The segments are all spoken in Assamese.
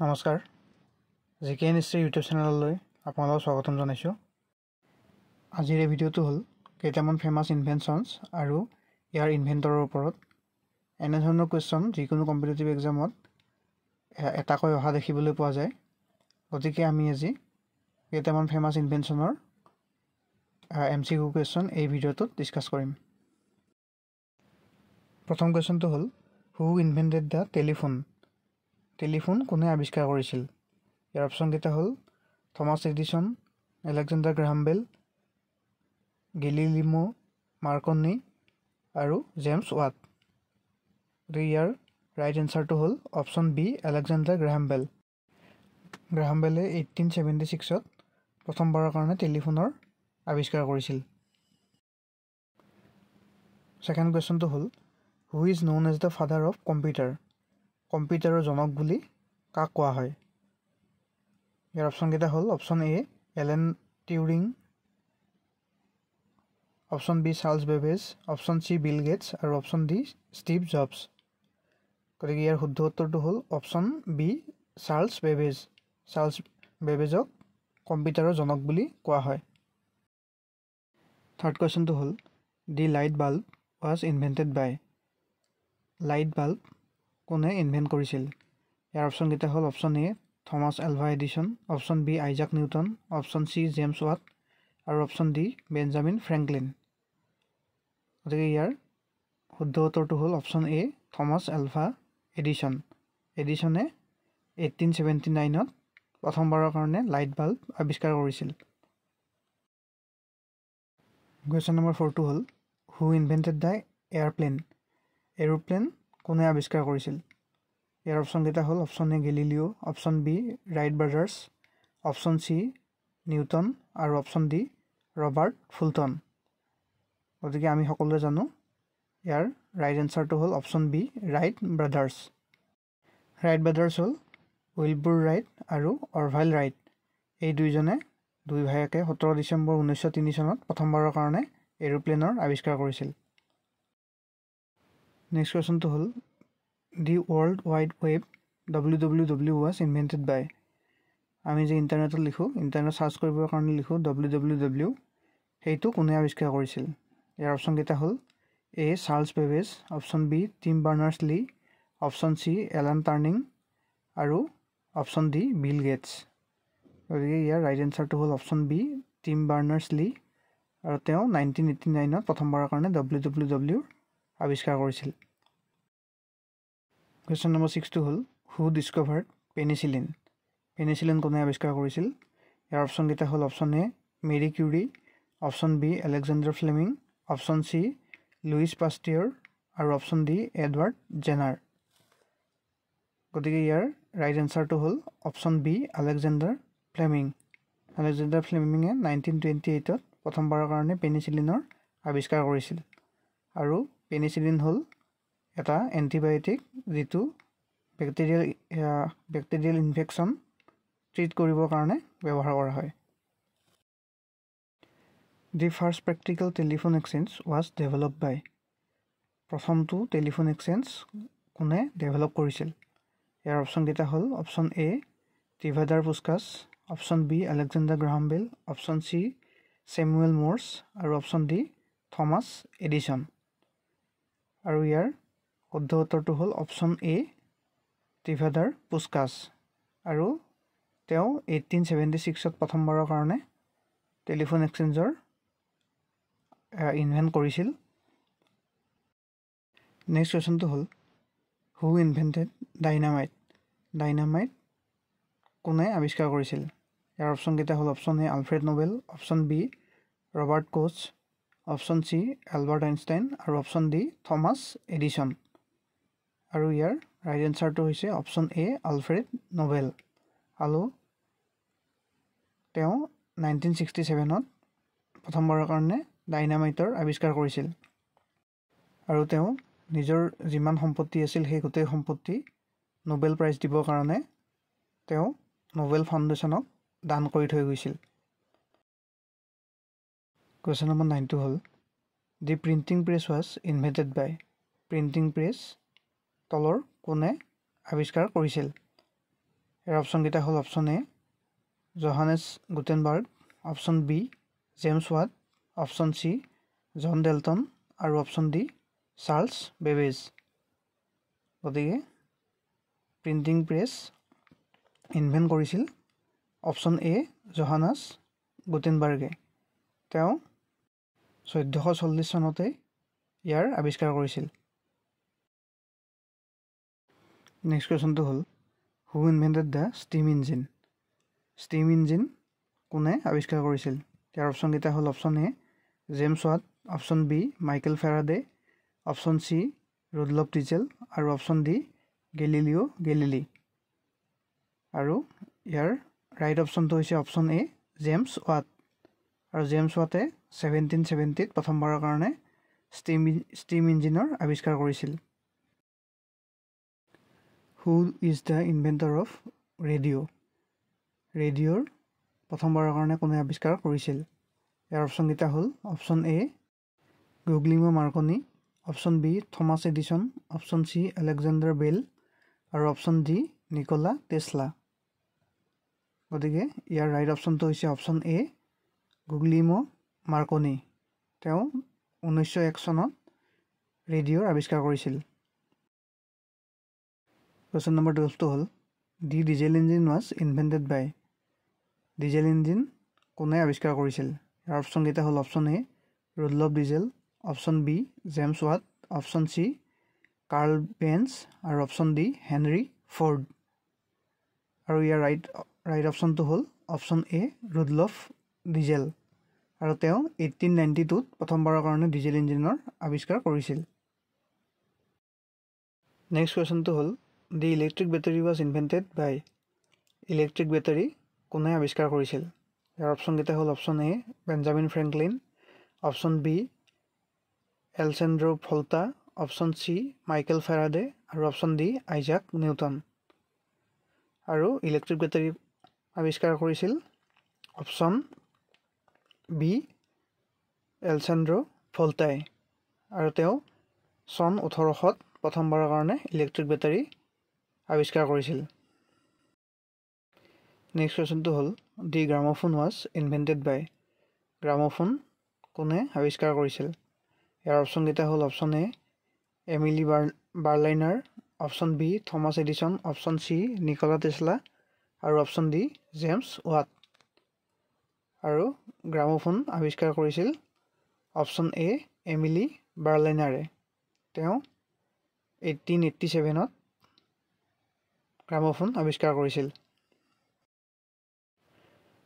নমস্কাৰ জিকে নিশ্চয় ইউটিউব চেনেললৈ আপোনালোকক স্বাগতম জনাইছোঁ। আজিৰ এই ভিডিঅ'টো হ'ল কেইটামান ফেমাছ ইনভেনশ্যনছ আৰু ইয়াৰ ইনভেণ্টৰৰ ওপৰত। এনেধৰণৰ কুৱেশ্যন যিকোনো কম্পিটিটিভ এক্সামত এটাকৈ অহা দেখিবলৈ পোৱা যায়। গতিকে আমি আজি কেইটামান ফেমাছ ইনভেনশ্যনৰ MCQ কুৱেশ্যন এই ভিডিঅ'টোত ডিছকাছ কৰিম। প্ৰথম কুৱেশ্যনটো হ'ল who invented the telephone? Telephone কোনে আৱিষ্কাৰ কৰিছিল? ইয়াৰ অপশ্যনকেইটা হ'ল Thomas Edison, Alexander Graham Bell, Galileo Marconi আৰু জেমছ ৱাট। গতিকে ইয়াৰ ৰাইট এনচাৰটো হ'ল option B, Alexander Graham Bell. Graham বেলে 1876 প্ৰথমবাৰৰ কাৰণে টেলিফোনৰ আৱিষ্কাৰ কৰিছিল। ছেকেণ্ড কুৱেশ্যনটো হ'ল who is known as the father of computer? কম্পিউটাৰৰ জনক বুলি কাক কোৱা হয়? ইয়াৰ অপশ্যনকেইটা হ'ল option A Alan Turing, option B Charles Babbage, option C Bill Gates আৰু অপশ্যন ডি ষ্টিভ জবছ। গতিকে ইয়াৰ শুদ্ধ উত্তৰটো হ'ল option B Charles Babbage. Charles বেবেজক কম্পিউটাৰৰ জনক বুলি কোৱা হয়। থাৰ্ড কুৱেশ্যনটো হ'ল the light bulb was invented by? Light bulb কোনে ইনভেণ্ট কৰিছিল? ইয়াৰ অপশ্যনকেইটা হ'ল option A Thomas Alva Edison, option B Isaac Newton, option C James Watt আৰু অপশ্যন ডি বেঞ্জামিন ফ্ৰেংকলিন। গতিকে ইয়াৰ শুদ্ধ উত্তৰটো হ'ল option A Thomas Alva Edison. এডিছনে 1879 প্ৰথমবাৰৰ কাৰণে লাইট বাল্ব আৱিষ্কাৰ কৰিছিল। কুৱেশ্যন নম্বৰ 4টো হ'ল who invented the airplane? Aeroplane কোনে আৱিষ্কাৰ কৰিছিল? ইয়াৰ অপশ্যনকেইটা হ'ল option A Galileo, option B Wright brothers, option C Newton আৰু অপশ্যন ডি ৰবাৰ্ট ফুলটন। গতিকে আমি সকলোৱে জানো ইয়াৰ ৰাইট এনচাৰটো হ'ল option B Wright brothers. Wright brothers হ'ল উইলবুৰ ৰাইট আৰু অৰভাইল ৰাইট। এই দুইজনে দুই ভায়েকে 17 ডিচেম্বৰ 1903 চনত প্ৰথমবাৰৰ কাৰণে এৰোপ্লেনৰ আৱিষ্কাৰ কৰিছিল। নেক্সট কুৱেশ্যনটো হ'ল the world wide web WWW was invented by? আমি যে ইণ্টাৰনেটত লিখোঁ, ইণ্টাৰনেট চাৰ্চ কৰিবৰ কাৰণে লিখোঁ WWW, সেইটো কোনে আৱিষ্কাৰ কৰিছিল? ইয়াৰ অপশ্যনকেইটা হ'ল A Charles Babbage, option B Tim Berners Lee, option C Alan Turing আৰু অপশ্যন ডি বিল গেটছ। গতিকে ইয়াৰ ৰাইট এনচাৰটো হ'ল অপশ্যন বি টিম বাৰ্নাৰ্ছ লি আৰু তেওঁ 1989 প্ৰথমবাৰৰ কাৰণে WWW আৱিষ্কাৰ কৰিছিল। কুৱেশ্যন নম্বৰ 6টো হ'ল হু ডিছকভাৰ্ড পেনিচিলিন? পেনিচিলিন কোনে আৱিষ্কাৰ কৰিছিল? ইয়াৰ অপশ্যনকেইটা হ'ল option A Marie Curie, option B Alexander Fleming, option C Louis Pasteur আৰু অপশ্যন ডি এডৱাৰ্ড জেনাৰ। গতিকে ইয়াৰ ৰাইট এনচাৰটো হ'ল option B Alexander Fleming. Alexander ফ্লেমিঙে 1928 প্ৰথমবাৰৰ কাৰণে পেনিচিলিনৰ আৱিষ্কাৰ কৰিছিল। আৰু পেনিচিলিন হ'ল এটা এণ্টিবায়'টিক যিটো বেক্টেৰিয়েল ইনফেকশ্যন ট্ৰিট কৰিবৰ কাৰণে ব্যৱহাৰ কৰা হয়। The first practical telephone exchange was develop by? প্ৰথমটো টেলিফোন এক্সচেঞ্জ কোনে ডেভেলপ কৰিছিল? ইয়াৰ অপশ্যনকেইটা হ'ল option A Tivadar Puskas, option B Alexander Graham Bell, option C Samuel Morse আৰু অপশ্যন ডি থমাছ এডিছন। আৰু ইয়াৰ শুদ্ধ উত্তৰটো হ'ল অপশ্যন এ টিভাডাৰ পুস্কাছ। আৰু তেওঁ 1876 প্ৰথমবাৰৰ কাৰণে টেলিফোন এক্সচেঞ্জৰ ইনভেণ্ট কৰিছিল। নেক্সট কুৱেশ্যনটো হ'ল হু ইনভেণ্টেড ডাইনামাইট? ডাইনামাইট কোনে আৱিষ্কাৰ কৰিছিল? ইয়াৰ অপশ্যনকেইটা হ'ল option A Alfred Nobel, option B Robert Koch, option C Albert Einstein আৰু অপশ্যন ডি থমাছ এডিছন। আৰু ইয়াৰ ৰাইট এনচাৰটো হৈছে অপশ্যন এ আলফ্ৰেড নোবেল। আৰু তেওঁ 1967 প্ৰথমবাৰৰ কাৰণে ডাইনামাইটৰ আৱিষ্কাৰ কৰিছিল। আৰু তেওঁ নিজৰ যিমান সম্পত্তি আছিল সেই গোটেই সম্পত্তি নোবেল প্ৰাইজ দিবৰ কাৰণে তেওঁ নোবেল ফাউণ্ডেশ্যনক দান কৰি থৈ গৈছিল। কুৱেশ্যন নম্বৰ 9টো হ'ল the printing press was invented by? Printing press তলৰ কোনে আৱিষ্কাৰ কৰিছিল? ইয়াৰ অপশ্যনকেইটা হ'ল option A Johannes Gutenberg, option B James Watt, option C John Dalton আৰু অপশ্যন ডি চাৰ্লছ বেবেজ। গতিকে প্ৰিণ্টিং প্ৰেছ ইনভেণ্ট কৰিছিল অপশ্যন এ জহানাছ গুটেনবাৰ্গে। তেওঁ 1440 চনতে ইয়াৰ আৱিষ্কাৰ কৰিছিল। নেক্সট কুৱেশ্যনটো হ'ল who invented the steam engine. Steam engine কোনে আৱিষ্কাৰ কৰিছিল? ইয়াৰ অপশ্যনকেইটা হ'ল option A James Watt, option B Michael Faraday, option C Rudolf Diesel আৰু অপশ্যন ডি গেলিলিঅ' গেলিলি। আৰু ইয়াৰ ৰাইট অপশ্যনটো হৈছে অপশ্যন এ জেমছ ৱাট। আৰু জেমছ ৱাটে 1770 প্ৰথমবাৰৰ কাৰণে ষ্টিম ইঞ্জিনৰ আৱিষ্কাৰ কৰিছিল। Who is the inventor of radio'? ৰেডিঅ'ৰ প্ৰথমবাৰৰ কাৰণে কোনে আৱিষ্কাৰ কৰিছিল? ইয়াৰ অপশ্যনকেইটা হ'ল option A Guglielmo Marconi, option B Thomas Edison, option C Alexander Bell আৰু অপশ্যন ডি নিকলা টেছলা। গতিকে ইয়াৰ ৰাইট অপশ্যনটো হৈছে অপশ্যন এ গুগলিমো মাৰ্কনি। তেওঁ 1901 চনত ৰেডিঅ'ৰ আৱিষ্কাৰ কৰিছিল। কুৱেশ্যন নম্বৰ 12টো হ'ল the diesel engine was invented by. Diesel engine কোনে আৱিষ্কাৰ কৰিছিল? ইয়াৰ অপশ্যনকেইটা হ'ল option A Rudolf Diesel, option B James Watt, option C Karl Benz আৰু অপশ্যন ডি হেনৰী ফৰ্ড। আৰু ইয়াৰ ৰাইট অপশ্যনটো হ'ল অপশ্যন এ ৰুডলফ ডিজেল। আৰু তেওঁ 1892ত প্ৰথমবাৰৰ কাৰণে ডিজেল ইঞ্জিনৰ আৱিষ্কাৰ কৰিছিল। নেক্সট কুৱেশ্যনটো হ'ল the electric battery was invented by. Electric battery কোনে আৱিষ্কাৰ কৰিছিল? ইয়াৰ অপশ্যনকেইটা হ'ল option A Benjamin Franklin, option B Alessandro Volta, option C Michael Faraday আৰু অপশ্যন ডি আইজাক নিউটন। আৰু ইলেক্ট্ৰিক বেটাৰী আৱিষ্কাৰ কৰিছিল অপশ্যন বি এলচেণ্ড্ৰ ভল্টাই। আৰু তেওঁ চন 1800ত প্ৰথমবাৰৰ কাৰণে ইলেক্ট্ৰিক বেটাৰী আৱিষ্কাৰ কৰিছিল। নেক্সট কুৱেশ্যনটো হ'ল the gramophone was invented by. Gramophone কোনে আৱিষ্কাৰ কৰিছিল? ইয়াৰ অপশ্যনকেইটা হ'ল option A Emile Berliner, option B Thomas Edison, option C Nikola Tesla আৰু অপশ্যন ডি জেমছ ৱাট। আৰু গ্ৰামোফোন আৱিষ্কাৰ কৰিছিল অপশ্যন এ এমিলি বাৰ্লাইনাৰে। তেওঁ 1887ত গ্ৰামোফোন আৱিষ্কাৰ কৰিছিল।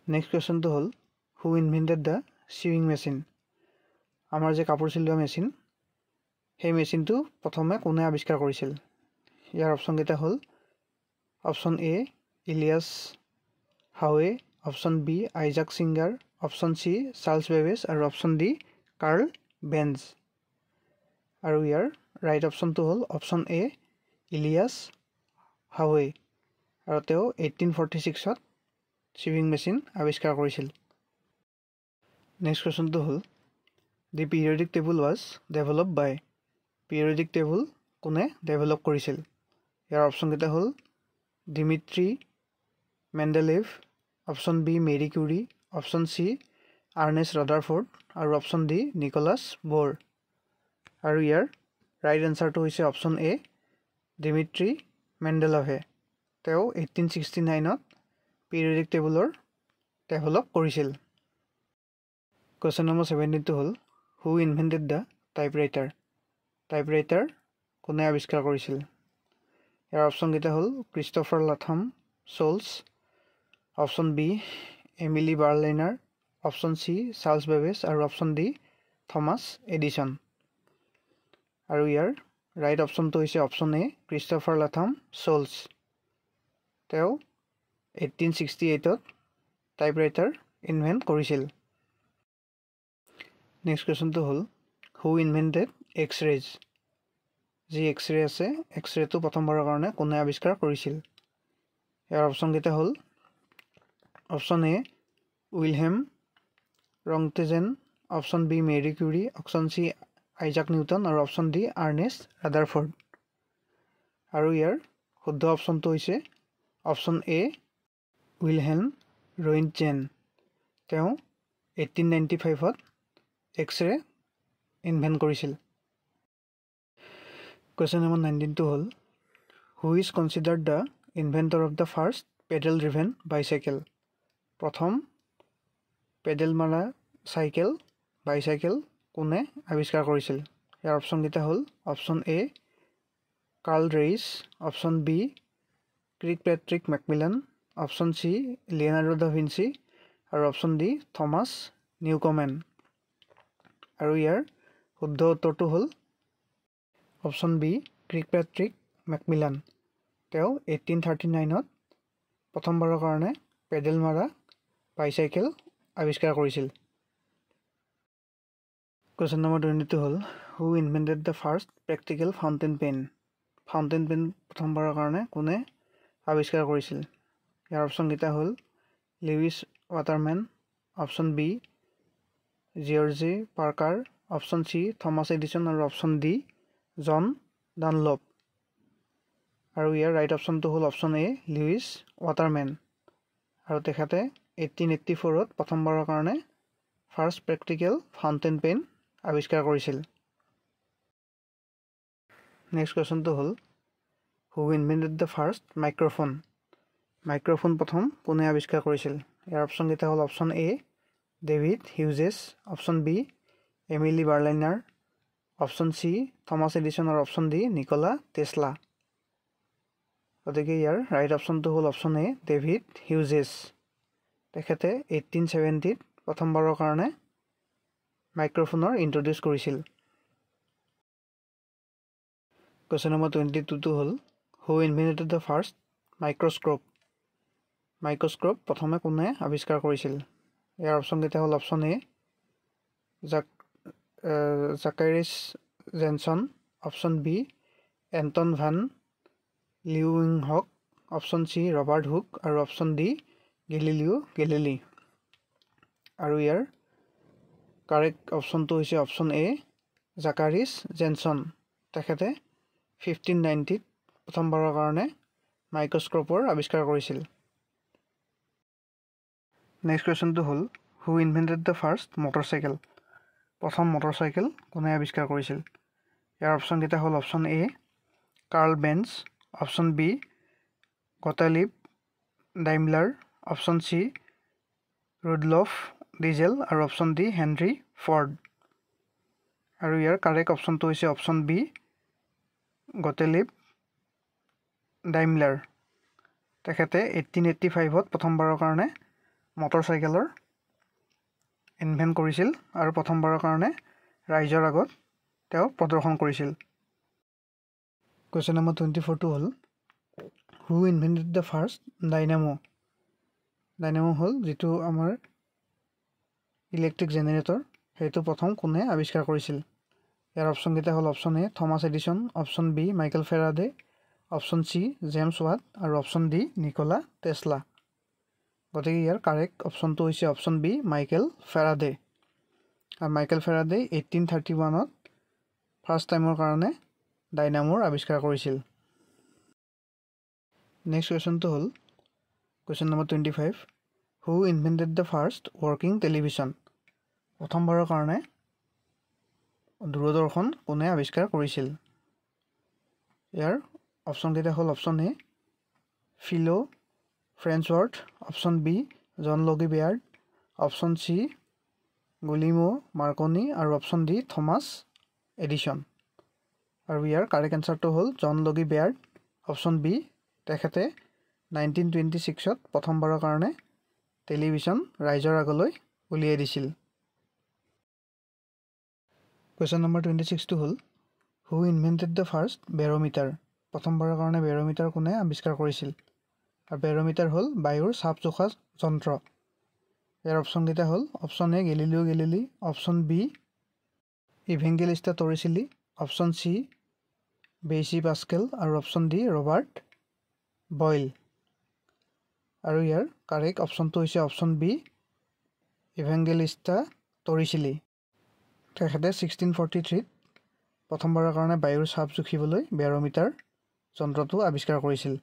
নেক্সট কুৱেশ্যনটো হ'ল who invented the chewing machine. আমাৰ যে কাপোৰ চিলোৱা মেচিন, সেই মেচিনটো প্ৰথমে কোনে আৱিষ্কাৰ কৰিছিল? ইয়াৰ অপশ্যনকেইটা হ'ল option A Elias Howe, option B Isaac Singer, option C Charles Babbage আৰু অপশ্যন ডি কাৰ্ল বেঞ্চ। আৰু ইয়াৰ ৰাইট অপশ্যনটো হ'ল অপশ্যন এ ইলিয়াছ হাৱে। আৰু তেওঁ 1846ত চিউইং মেচিন আৱিষ্কাৰ কৰিছিল। নেক্সট কুৱেশ্যনটো হ'ল the periodic table was develop by. Periodic table কোনে ডেভেলপ কৰিছিল? ইয়াৰ অপশ্যনকেইটা হ'ল Dmitri Mendeleev, option B Marie Curie, option C Ernest Rutherford আৰু অপশ্যন ডি নিকলাছ বৰ। আৰু ইয়াৰ ৰাইট এনচাৰটো হৈছে অপশ্যন এ ডিমিট্ৰি মেণ্ডেলেভে। তেওঁ 1869ত পিৰিয়ডিক টেবুলৰ ডেভেলপ কৰিছিল। কুৱেশ্যন নম্বৰ 17টো হ'ল who invented the typewriter. Typewriter কোনে আৱিষ্কাৰ কৰিছিল? ইয়াৰ অপশ্যনকেইটা হ'ল Christopher Latham Sholes, option B Emile Berliner, option C Charles Babbage আৰু অপশ্যন ডি থমাছ এডিছন। আৰু ইয়াৰ ৰাইট অপশ্যনটো হৈছে option A Christopher Latham Sholes. তেওঁ 1868ত টাইপৰাইটাৰ ইনভেণ্ট কৰিছিল। নেক্সট কুৱেশ্যনটো হ'ল হু ইনভেণ্টেড এক্স ৰেজ। যি এক্স ৰে আছে, এক্স ৰেটো প্ৰথমবাৰৰ কাৰণে কোনে আৱিষ্কাৰ কৰিছিল? ইয়াৰ অপশ্যনকেইটা হ'ল option A Wilhelm Roentgen, option B Marie Curie, option C Isaac Newton আৰু অপশ্যন ডি আৰ্নেষ্ট ৰাদাৰফৰ্ড। আৰু ইয়াৰ শুদ্ধ অপশ্যনটো হৈছে অপশ্যন এ উইলহেলম ৰইণ্টজেন তেওঁ 1895ত এক্স-ৰে ইনভেণ্ট কৰিছিল। কুৱেশ্যন নম্বৰ 19টো হ'ল who is considered the inventor of the first pedal driven bicycle. প্ৰথম পেডেল মাৰা বাইচাইকেল কোনে আৱিষ্কাৰ কৰিছিল? ইয়াৰ অপশ্যনকেইটা হ'ল option A Karl Reich, option B Kirkpatrick Macmillan, option C Leonardo da Vinci আৰু অপশ্যন ডি থমাছ নিউকমেন। আৰু ইয়াৰ শুদ্ধ উত্তৰটো হ'ল অপশ্যন বি ক্ৰিকপেট্ৰিক মেকমিলান। তেওঁ 1839ত প্ৰথমবাৰৰ কাৰণে পেডেল মাৰা বাইচাইকেল আৱিষ্কাৰ কৰিছিল। কুৱেশ্যন নম্বৰ 22 হ'ল who invented the first practical fountain pen. Fountain pen প্ৰথমবাৰৰ কাৰণে কোনে আৱিষ্কাৰ কৰিছিল? ইয়াৰ অপশ্যনকেইটা হ'ল Lewis Waterman, option B George Parker, option C Thomas Edison আৰু অপশ্যন ডি জন ডানলপ। আৰু ইয়াৰ ৰাইট অপশ্যনটো হ'ল অপশ্যন এ লুইছ ৱাটাৰমেন। আৰু তেখেতে 1884ত প্ৰথমবাৰৰ কাৰণে ফাৰ্ষ্ট প্ৰেক্টিকেল ফাউণ্টেইন পেন আৱিষ্কাৰ কৰিছিল। নেক্সট কুৱেশ্যনটো হ'ল who invented the first microphone. Microphone প্ৰথম কোনে আৱিষ্কাৰ কৰিছিল? ইয়াৰ অপশ্যনকেইটা হ'ল option A David Hughes, option B Emile Berliner, option C Thomas Edison আৰু অপশ্যন ডি নিকলা টেছলা। গতিকে ইয়াৰ ৰাইট অপশ্যনটো হ'ল অপশ্যন এ ডেভিড হিউজেছ। তেখেতে 1870ত প্ৰথমবাৰৰ কাৰণে মাইক্ৰফোনৰ ইণ্ট্ৰডিউচ কৰিছিল। কুৱেশ্যন নম্বৰ 22টো হ'ল who invented the first microscope. Microscope প্ৰথমে কোনে আৱিষ্কাৰ কৰিছিল? ইয়াৰ অপশ্যনকেইটা হ'ল option A Zacharias Janssen, option B Anton van Leeuwenhoek, option C Robert Hooke আৰু অপশ্যন ডি গেলিলিও গেলিলি। আৰু ইয়াৰ কাৰেক্ট অপশ্যনটো হৈছে অপশ্যন এ জাকাৰিছ জেনছন। তেখেতে 1590ত প্ৰথমবাৰৰ কাৰণে মাইক্ৰস্কোপৰ আৱিষ্কাৰ কৰিছিল। নেক্সট কুৱেশ্যনটো হ'ল who invented the first motorcycle. প্ৰথম মটৰচাইকেল কোনে আৱিষ্কাৰ কৰিছিল? ইয়াৰ অপশ্যনকেইটা হ'ল option A Karl Benz, option B Gottlieb Daimler, option C Rudolf Diesel আৰু অপশ্যন ডি হেনৰী ফৰ্ড। আৰু ইয়াৰ কাৰেক্ট অপশ্যনটো হৈছে অপশ্যন বি গটেলিব ডাইমলাৰ। তেখেতে 1885ত প্ৰথমবাৰৰ কাৰণে মটৰচাইকেলৰ ইনভেণ্ট কৰিছিল আৰু প্ৰথমবাৰৰ কাৰণে ৰাইজৰ আগত তেওঁ প্ৰদৰ্শন কৰিছিল। কুৱেশ্যন নম্বৰ 24টো হ'ল who invented the first dynamo. Dynamo হ'ল যিটো আমাৰ ইলেক্ট্ৰিক জেনেৰেটৰ, সেইটো প্ৰথম কোনে আৱিষ্কাৰ কৰিছিল? ইয়াৰ অপশ্যনকেইটা হ'ল option A Thomas Edison, option B Michael Faraday, option C James Watt আৰু অপশ্যন ডি নিকলা টেছলা। গতিকে ইয়াৰ কাৰেক্ট অপশ্যনটো হৈছে অপশ্যন বি মাইকেল ফেৰাডে। আৰু মাইকেল ফেৰাডে 1831ত ফাৰ্ষ্ট টাইমৰ কাৰণে ডাইনামোৰ আৱিষ্কাৰ কৰিছিল। নেক্সট কুৱেশ্যনটো হ'ল question number 25 who invented the first working television. প্ৰথমবাৰৰ কাৰণে দূৰদৰ্শন কোনে আৱিষ্কাৰ কৰিছিল? ইয়াৰ অপশ্যনকেইটা হ'ল option A Philo Farnsworth, option B John Logie Baird, option C Guglielmo Marconi আৰু অপশ্যন ডি থমাছ এডিছন। আৰু ইয়াৰ কাৰেক্ট এনচাৰটো হ'ল জন লগি বেয়াৰ্ড, অপশ্যন বি। তেখেতে 1926ত প্ৰথমবাৰৰ কাৰণে টেলিভিছন ৰাইজৰ আগলৈ উলিয়াই দিছিল। কুৱেশ্যন নম্বৰ 26টো হ'ল who invented the first barometer. প্ৰথমবাৰৰ কাৰণে বেৰ'মিটাৰ কোনে আৱিষ্কাৰ কৰিছিল? আৰু বেৰ'মিটাৰ হ'ল বায়ুৰ চাপ জোখা যন্ত্ৰ। ইয়াৰ অপশ্যনকেইটা হ'ল option A Galileo Galilei, option B Evangelista Torricelli, option C Blaise Pascal আৰু অপশ্যন ডি ৰবাৰ্ট বইল। আৰু ইয়াৰ কাৰেক্ট অপশ্যনটো হৈছে অপশ্যন বি ইভেংগেলিষ্টা টৰিচিলি। তেখেতে 1643ত প্ৰথমবাৰৰ কাৰণে বায়ুৰ চাপ জুখিবলৈ বেৰ'মিটাৰ যন্ত্ৰটো আৱিষ্কাৰ কৰিছিল।